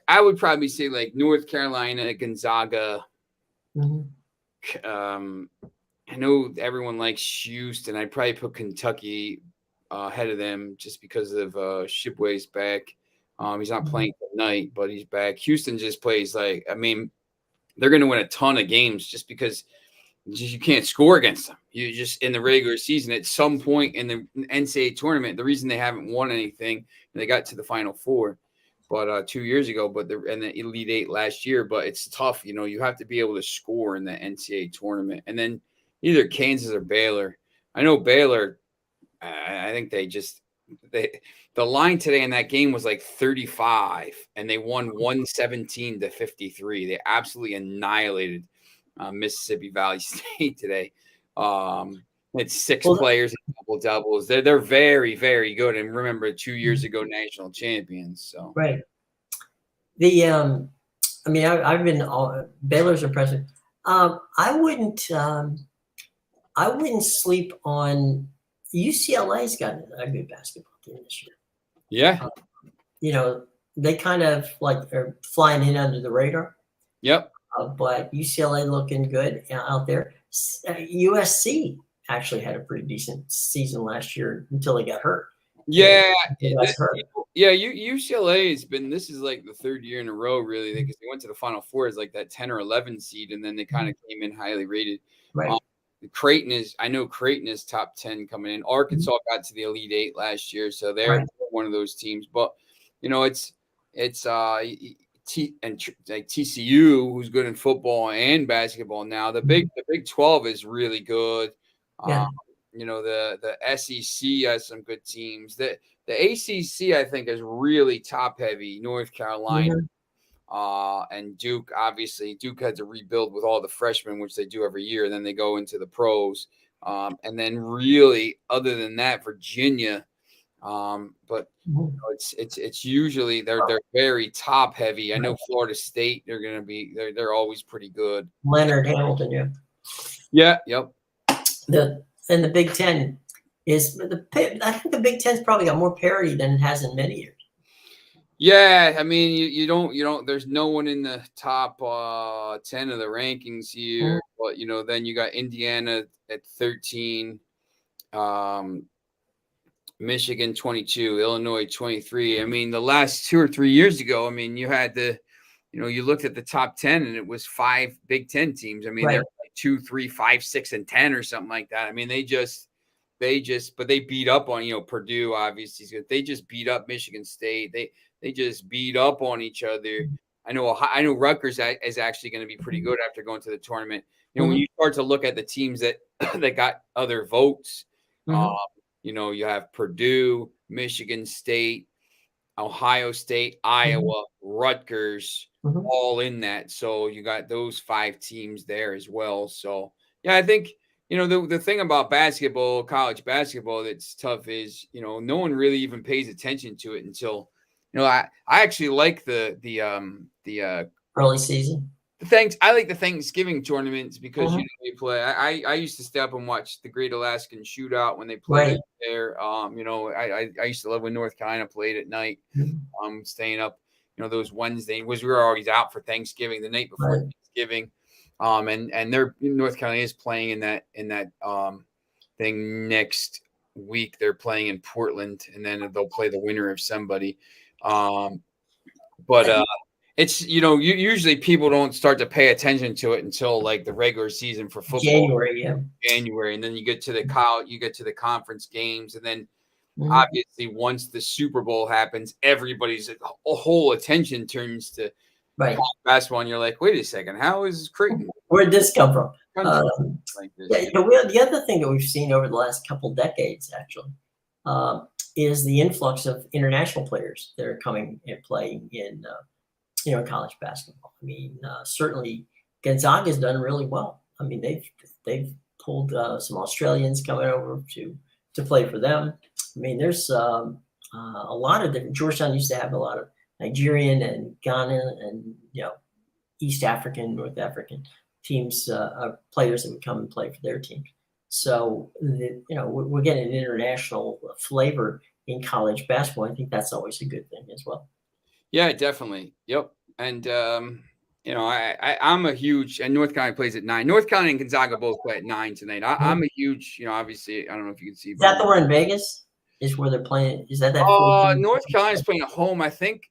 I would probably say like North Carolina, Gonzaga. Mm-hmm. I know everyone likes Houston. I'd probably put Kentucky ahead of them just because of Shipway's back. He's not playing tonight, but he's back. Houston just plays they're going to win a ton of games just because you can't score against them. You just in the regular season at some point in the NCAA tournament, the reason they haven't won anything, and they got to the Final Four, but 2 years ago, and the Elite Eight last year. But it's tough, you have to be able to score in the NCAA tournament. And then either Kansas or Baylor. I know Baylor. I think the line today in that game was like 35, and they won 117-53. They absolutely annihilated Mississippi Valley State today. It's 6 players and double-doubles. They're very, very good. And remember, 2 years ago, national champions. So right. I've been Baylor's impressive. I wouldn't. I wouldn't sleep on UCLA's got a good basketball team this year. Yeah. You know, they kind of like are flying in under the radar. Yep. But UCLA looking good out there. USC actually had a pretty decent season last year until they got hurt. Yeah. Hurt. Yeah. UCLA has been, this is like the third year in a row, really, because they went to the Final Four as like that 10 or 11 seed, and then they kind of came in highly rated. Right. I know Creighton is top 10 coming in. Arkansas got to the Elite Eight last year, so they're one of those teams. But, you know, it's like TCU, who's good in football and basketball now. The Big 12 is really good. You know, the SEC has some good teams. The ACC, I think, is really top heavy. North Carolina. And Duke, obviously, Duke had to rebuild with all the freshmen, which they do every year. And then they go into the pros. And then really, other than that, Virginia. But you know, it's usually they're very top heavy. I know Florida State, they're always pretty good. Leonard Hamilton, yeah. Yep. And the Big Ten is I think the Big Ten's probably got more parity than it has in many years. Yeah, I mean, you don't. There's no one in the top 10 of the rankings here, but you know, then you got Indiana at 13, Michigan 22, Illinois 23. I mean, the last 2 or 3 years ago, I mean, you had you looked at the top 10 and it was 5 Big Ten teams. I mean, they're like 2, 3, 5, 6, and 10 or something like that. I mean, but they beat up on, Purdue, obviously. They just beat up Michigan State. They just beat up on each other. I know Rutgers is actually going to be pretty good after going to the tournament. You know, when you start to look at the teams that got other votes, you have Purdue, Michigan State, Ohio State, Iowa, Rutgers, all in that. So you got those 5 teams there as well. So, yeah, I think, the thing about basketball, college basketball, that's tough is, no one really even pays attention to it until, I actually like the early season. I like the Thanksgiving tournaments because you play. I used to stay up and watch the Great Alaskan Shootout when they played there. I used to love when North Carolina played at night. Staying up, those Wednesdays we were always out for Thanksgiving the night before Thanksgiving. And North Carolina is playing in that thing next week. They're playing in Portland, and then they'll play the winner of somebody. It's usually people don't start to pay attention to it until like the regular season for football, January, and then you get to the conference games, and then obviously once the Super Bowl happens, everybody's whole attention turns to basketball, and you're like, wait a second, how is Creighton? Where'd this come from? Like this. The other thing that we've seen over the last couple decades, actually, is the influx of international players that are coming and playing in college basketball. I mean, certainly Gonzaga's done really well. I mean, they've pulled some Australians coming over to play for them. I mean, there's a lot of different. Georgetown used to have a lot of Nigerian and Ghana and East African, North African teams, players that would come and play for their teams. So we're getting an international flavor in college basketball. I think that's always a good thing as well. Yeah, definitely. Yep. And I'm a huge, and North Carolina plays at 9. North Carolina and Gonzaga both play at 9 tonight. I'm a huge, obviously, I don't know if you can see. Is that the one in Vegas? Is where they're playing? Is that? North Carolina's playing at home. I think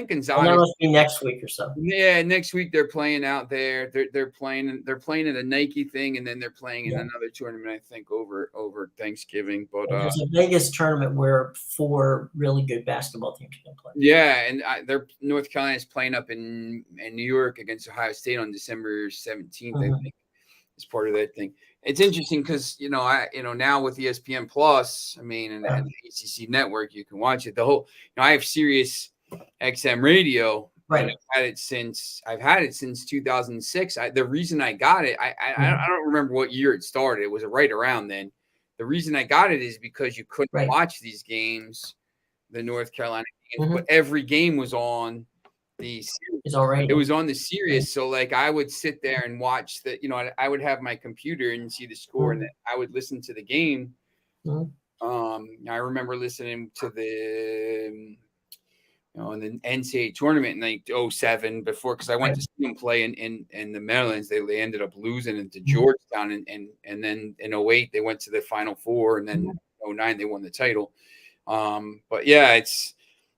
Gonzaga. That must be next week or so. Yeah, next week they're playing out there. They're playing in a Nike thing, and then they're playing in another tournament, I think, over Thanksgiving. But there's a Vegas tournament where 4 really good basketball teams can play. Yeah, and North Carolina is playing up in New York against Ohio State on December 17th. I think is part of that thing. It's interesting because now with ESPN Plus, I mean, and the ACC network, you can watch it. The whole, I have Sirius XM radio. Right. I've had it since 2006. The reason I got it, I don't remember what year it started. It was right around then. The reason I got it is because you couldn't watch these games, the North Carolina games, but every game was on the It's all right. it was on the Sirius. So like I would sit there and watch the, I would have my computer and see the score, and then I would listen to the game. I remember listening to the in the NCAA tournament in like 07 before, because I went to see them play in the Marylands. They ended up losing into Georgetown, and then in 08 they went to the Final Four, and then 09 they won the title. But yeah, it's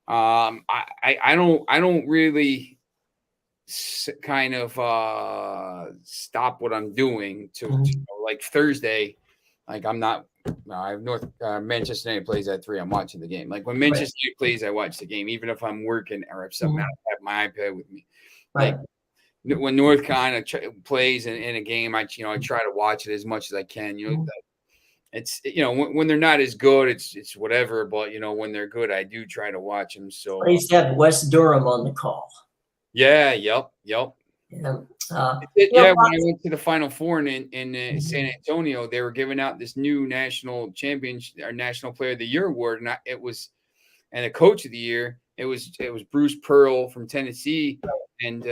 I don't really kind of stop what I'm doing to like Thursday. Like I'm not. I have Manchester United plays at 3. I'm watching the game. Like when Manchester United plays, I watch the game, even if I'm working or if something. I have my iPad with me. Like when North Carolina plays in a game, I try to watch it as much as I can. It's when they're not as good, it's whatever. But when they're good, I do try to watch them. So I used to have West Durham on the call. Yeah. Yep. Yeah. When I went to the Final Four in San Antonio, they were giving out this new national championship or National Player of the Year award, and the Coach of the Year. It was Bruce Pearl from Tennessee and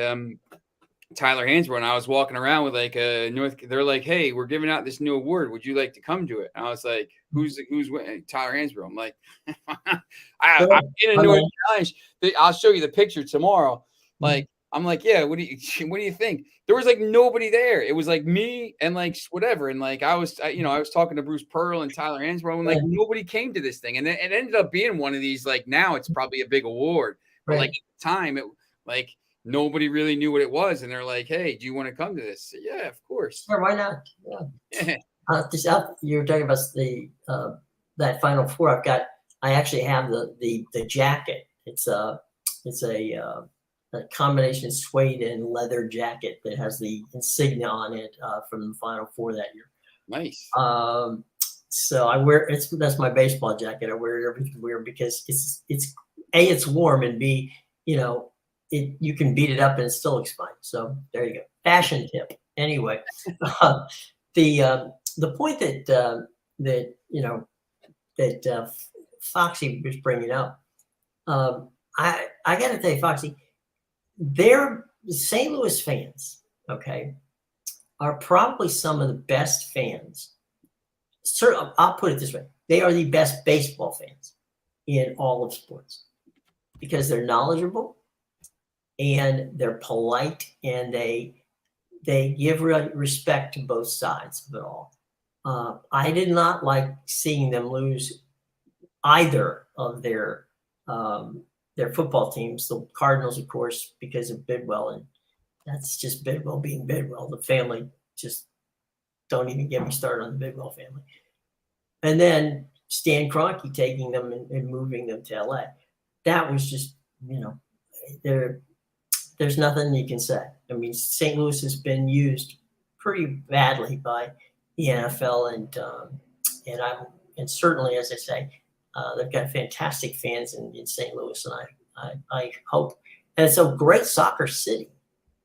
Tyler Hansbrough. And I was walking around with like they're like, hey, we're giving out this new award. Would you like to come to it? And I was like, who's Tyler Hansbrough? I'm like, I'm in a North Carolina. I'll show you the picture tomorrow. Like, I'm like, yeah, what do you think? There was like nobody there. It was like me and like whatever. And like I was talking to Bruce Pearl and Tyler Hansbrough, and like nobody came to this thing. And it ended up being one of these, like now it's probably a big award. But like at the time, it like nobody really knew what it was. And they're like, hey, do you want to come to this? So, yeah, of course. Sure, why not? Yeah. You're talking about the that Final Four. I actually have the jacket. It's a combination suede and leather jacket that has the insignia on it from the Final Four that year. Nice. So I wear that's my baseball jacket. I wear it everywhere because it's warm, and B, you can beat it up and it still looks fine. So there you go. Fashion tip. Anyway, the point that Foxy was bringing up, I got to tell you, Foxy, they're St. Louis fans, okay, are probably some of the best fans. Certainly, I'll put it this way: they are the best baseball fans in all of sports because they're knowledgeable and they're polite, and they give respect to both sides of it all. I did not like seeing them lose either of their football teams. The Cardinals, of course, because of Bidwell, and that's just Bidwell being Bidwell. The family, just don't even get me started on the Bidwell family. And then Stan Kroenke taking them and moving them to LA. That was just, there's nothing you can say. I mean, St. Louis has been used pretty badly by the NFL, and certainly, as I say, they've got fantastic fans in St. Louis, and I hope, and it's a great soccer city.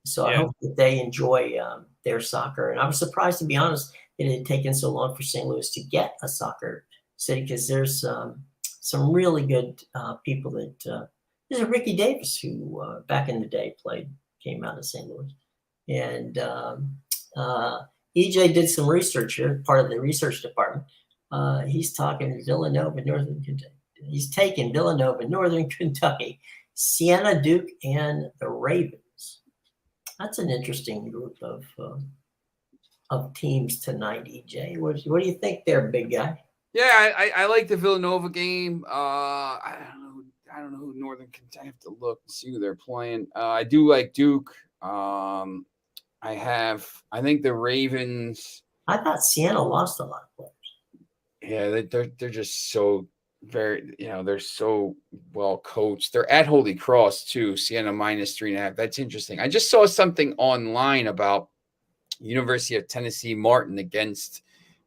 So I hope that they enjoy their soccer. And I was surprised, to be honest, it had taken so long for St. Louis to get a soccer city, because there's some really good people that. There's a Ricky Davis who back in the day came out of St. Louis, and EJ did some research here, part of the research department. He's talking Villanova, Northern Kentucky. He's taken Villanova, Northern Kentucky, Siena, Duke, and the Ravens. That's an interesting group of teams tonight, EJ. What do you think there, big guy? Yeah, I like the Villanova game. I don't know who Northern Kentucky. I have to look and see who they're playing. I do like Duke. I think the Ravens. I thought Siena lost a lot of players. Yeah, they're just so very, they're so well coached. They're at Holy Cross too. Siena -3.5. That's interesting. I just saw something online about University of Tennessee Martin against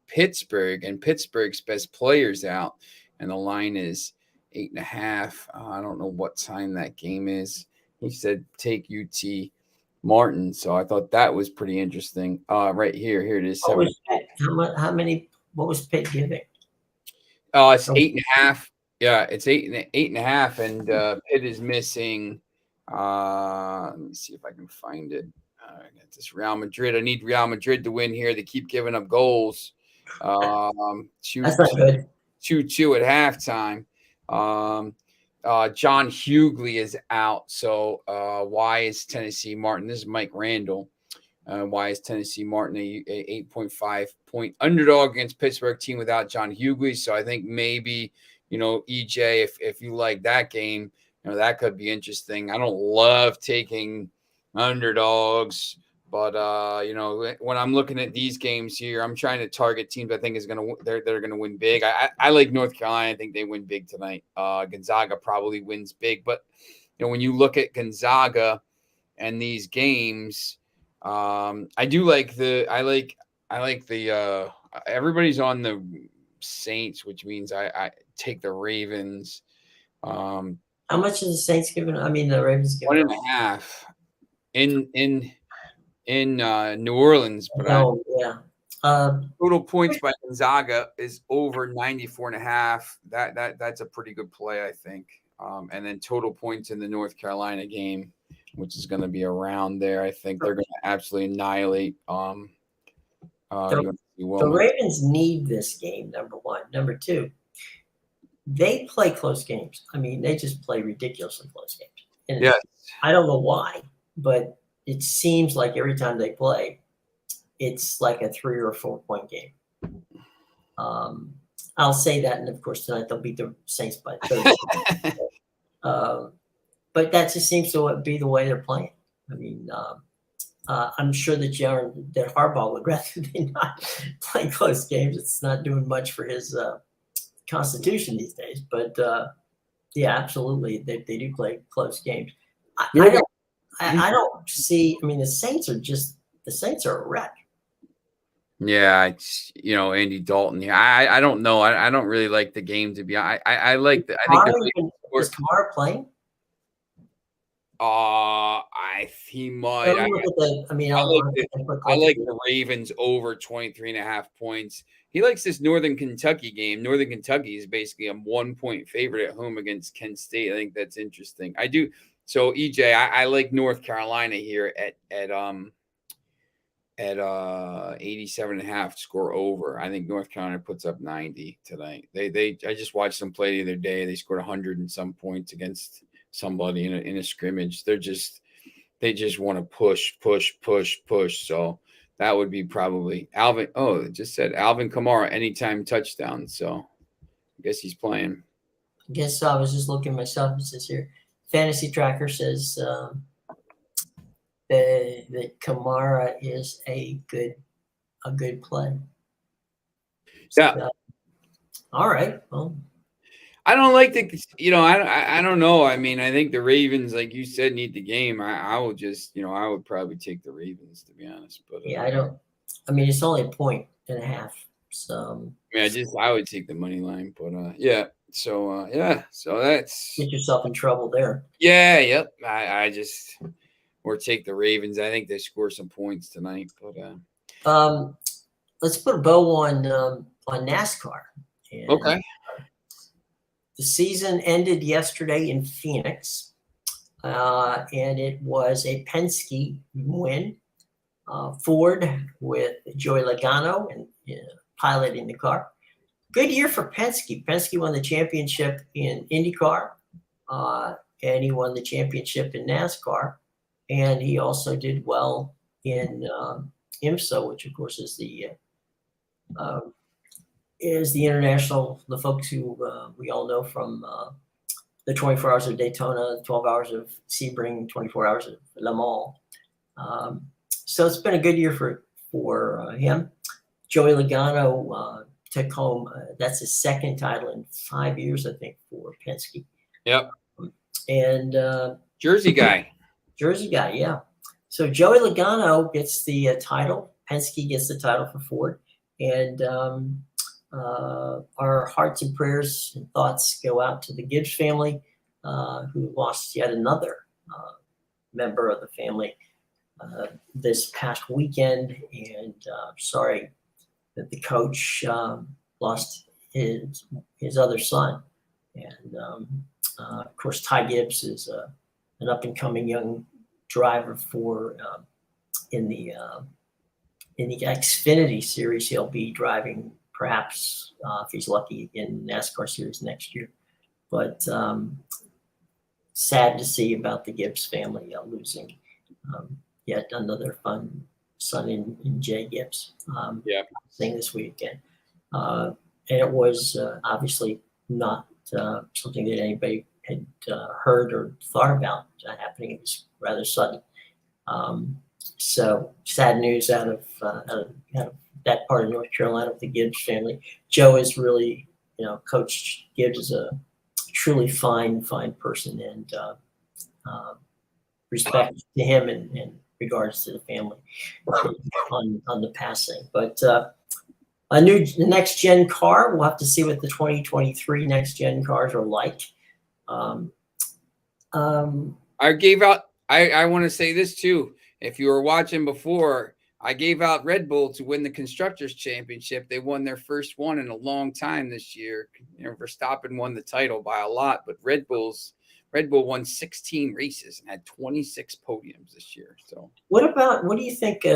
Pittsburgh, and Pittsburgh's best players out, and the line is 8.5. I don't know what time that game is. He said take UT Martin, so I thought that was pretty interesting. Right here it is. What was Pitt giving? It's 8.5. Yeah, it's 8.5, and Pitt is missing Let me see if I can find it. I got this Real Madrid. I need Real Madrid to win here. They keep giving up goals. That's not good. 2-2 at halftime. John Hughley is out. So why is Tennessee Martin? This is Mike Randall. Why is Tennessee Martin a 8.5 point underdog against Pittsburgh team without John Hughley? So I think maybe, EJ, if you like that game, that could be interesting. I don't love taking underdogs, but when I'm looking at these games here, I'm trying to target teams I think they're going to win big. I like North Carolina. I think they win big tonight. Gonzaga probably wins big, but when you look at Gonzaga and these games, I do like everybody's on the Saints, which means I take the Ravens. How much is the Saints giving? I mean, the Ravens giving 1.5 in New Orleans. But yeah. Total points by Gonzaga is over 94.5. That's a pretty good play, I think. And then total points in the North Carolina game, which is going to be around there. I think they're going to absolutely annihilate. The Ravens need this game, number one. Number two, they play close games. I mean, they just play ridiculously close games. And yes. I don't know why, but it seems like every time they play, it's like a 3 or 4 point game. I'll say that, and of course tonight they'll beat the Saints by 30. But that just seems to be the way they're playing. I mean, I'm sure that Harbaugh would rather they not play close games. It's not doing much for his constitution these days. But yeah, absolutely, they do play close games. I don't see. I mean, the Saints are a wreck. Yeah, it's Andy Dalton. Yeah, I don't know. I don't really like the game to be. I like the. I think is Kamara playing? He might. I like the Ravens over 23.5 points. He likes this Northern Kentucky game. Northern Kentucky is basically a 1 point favorite at home against Kent State. I think that's interesting. I do. So EJ, I like North Carolina here at 87.5 score over. I think North Carolina puts up 90 tonight. I just watched them play the other day. They scored 100 and some points against somebody in a scrimmage. They just want to push. So that would be probably Alvin. Oh, it just said Alvin Kamara anytime touchdown. So I guess he's playing. I guess so. I was just looking myself. It says here, Fantasy Tracker says that Kamara is a good play. Yeah. So, all right. Well, I don't like the, I don't know. I mean, I think the Ravens, like you said, need the game. I would just, I would probably take the Ravens, to be honest. But yeah, I mean, it's only 1.5. So I would take the money line, but yeah. So so that's get yourself in trouble there. Yeah, yep. I just or take the Ravens. I think they score some points tonight. But let's put a bow on NASCAR. And okay. The season ended yesterday in Phoenix, and it was a Penske win. Ford with Joey Logano and piloting the car. Good year for Penske. Penske won the championship in IndyCar, and he won the championship in NASCAR, and he also did well in IMSA, which of course is the international, the folks who we all know from the 24 Hours of Daytona, 12 Hours of Sebring, 24 Hours of Le Mans. So it's been a good year for him. Joey Logano took home, that's his second title in 5 years, I think, for Penske. Yep. And Jersey guy, yeah. So Joey Logano gets the title. Penske gets the title for Ford. And our hearts and prayers and thoughts go out to the Gibbs family, who lost yet another member of the family this past weekend. And sorry that the coach lost his other son. And of course, Ty Gibbs is an up and coming young driver for in the Xfinity series. He'll be driving perhaps if he's lucky in NASCAR series next year. But sad to see about the Gibbs family losing yet another fun son in Jay Gibbs. Thing this weekend. And it was obviously not something that anybody had heard or thought about happening. It was rather sudden. So sad news out of that part of North Carolina with the Gibbs family. Joe is really, Coach Gibbs is a truly fine person, and respect to him in regards to the family on the passing. But a new next gen car, we'll have to see what the 2023 next gen cars are like. I gave out, I want to say this too. If you were watching before, I gave out Red Bull to win the Constructors Championship. They won their first one in a long time this year. Verstappen won the title by a lot, but Red Bull won 16 races and had 26 podiums this year. So what do you think?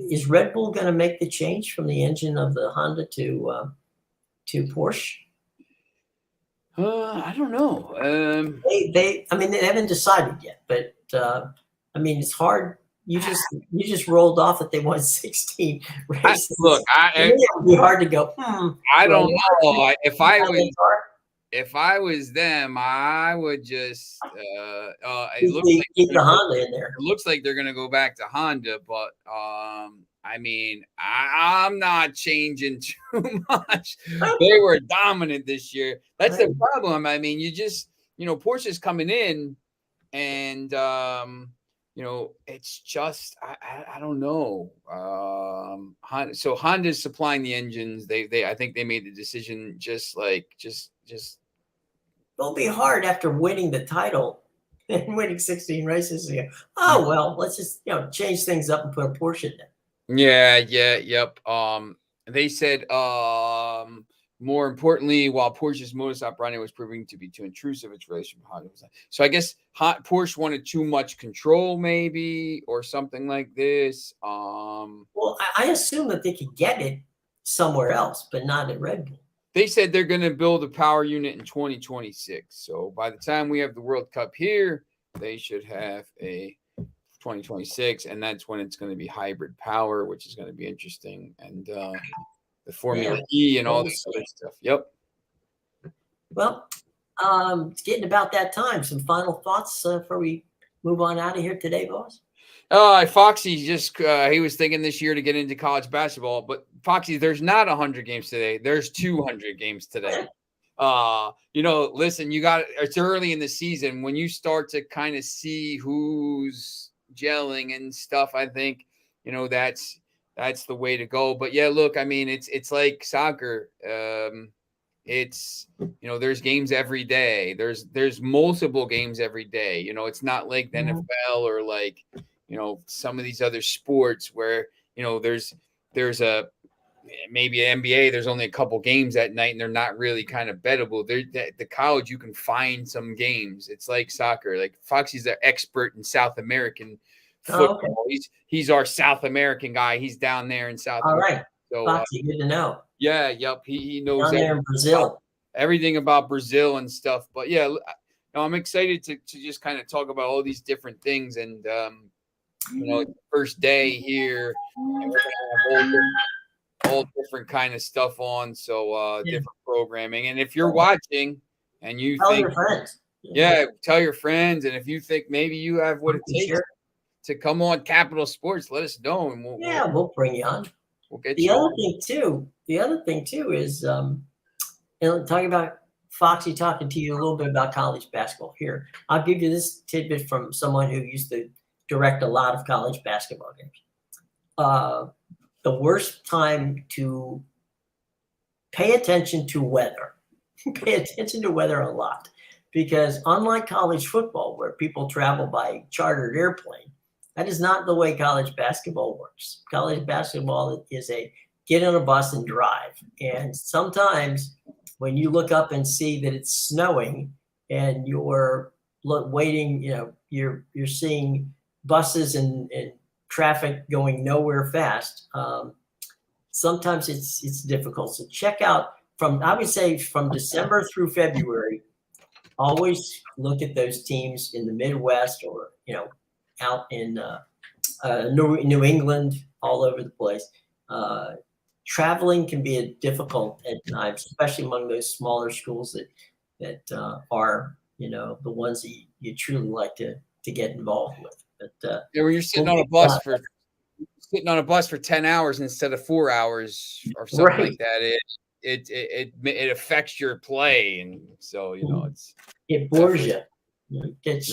Is Red Bull going to make the change from the engine of the Honda to Porsche? I don't know. They haven't decided yet, but it's hard. You just rolled off that they won 16 races. It would be hard to go. I don't know. If I was them, I would just keep the Honda in there. It looks like they're going to go back to Honda, but I'm not changing too much. They were dominant this year. That's the problem. Porsche's coming in, and it's just I don't know. So Honda's supplying the engines. I think they made the decision just. It'll be hard after winning the title and winning 16 races. Oh well, let's just change things up and put a Porsche in there. Yep. They said more importantly, while Porsche's modus operandi was proving to be too intrusive, its relationship with Honda was like. So I guess Porsche wanted too much control, maybe, or something like this. Well, I assume that they could get it somewhere else, but not at Red Bull. They said they're going to build a power unit in 2026. So by the time we have the World Cup here, they should have a 2026, and that's when it's going to be hybrid power, which is going to be interesting. And the Formula E and all this other stuff. Yep. Well, it's getting about that time. Some final thoughts before we move on out of here today, boss? Foxy just he was thinking this year to get into college basketball, but Foxy, there's not 100 games today. There's 200 games today. Listen, it's early in the season when you start to kind of see who's gelling and stuff. I think that's the way to go. But yeah, look, it's like soccer. It's there's games every day. There's multiple games every day. It's not like the NFL or like some of these other sports where there's a maybe an NBA, there's only a couple games at night and they're not really kind of bettable. The college, you can find some games. It's like soccer. Like Foxy's an expert in South American football. Oh, okay. He's our South American guy. He's down there in South America. All right. So, Foxy, good to know. Yeah, yep. He knows down there in Brazil. Everything about Brazil and stuff. But yeah, I'm excited to just kind of talk about all these different things. And first day here, and we're gonna have all different kind of stuff on. So different programming. And if you're watching and you tell think your friends. Tell your friends. And if you think maybe you have what it takes to come on Capital Sports, let us know, and we'll bring you on. We'll get the other thing too is talking about Foxy talking to you a little bit about college basketball here. I'll give you this tidbit from someone who used to direct a lot of college basketball games. The worst time to pay attention to weather, pay attention to weather a lot, because unlike college football, where people travel by chartered airplane, that is not the way college basketball works. College basketball is a get on a bus and drive. And sometimes when you look up and see that it's snowing and you're waiting, you're seeing buses and traffic going nowhere fast. Sometimes it's difficult. So check out I would say from December through February, always look at those teams in the Midwest or, out in New England, all over the place. Traveling can be difficult at times, especially among those smaller schools that are, the ones that you truly like to get involved with. But when you're sitting on a bus for 10 hours instead of 4 hours or something like that, it affects your play, and so it bores you. Gets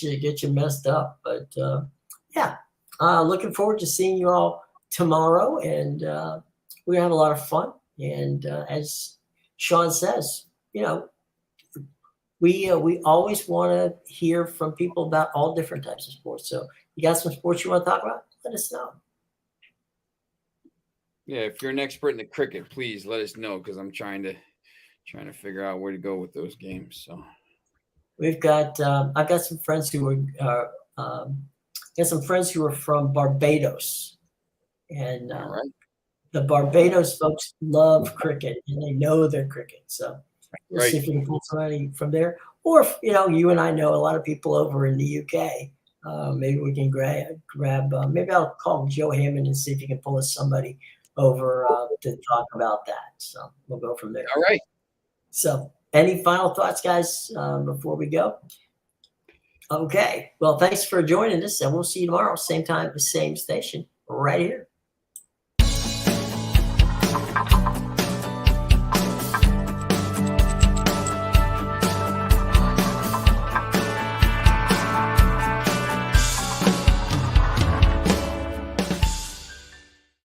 you messed up. But looking forward to seeing you all tomorrow, and we're gonna have a lot of fun. And as Sean says, we always want to hear from people about all different types of sports. So you got some sports you want to talk about? Let us know. Yeah, if you're an expert in the cricket, please let us know, because I'm trying to figure out where to go with those games. So we've got I've got some friends who are from Barbados, and the Barbados folks love cricket and they know their cricket. So we'll see if we can pull somebody from there, or if you and I know a lot of people over in the UK. Maybe we can grab. Maybe I'll call Joe Hammond and see if he can pull us somebody over to talk about that. So we'll go from there. All right. So any final thoughts, guys, before we go? Okay. Well, thanks for joining us, and we'll see you tomorrow, same time, the same station, right here.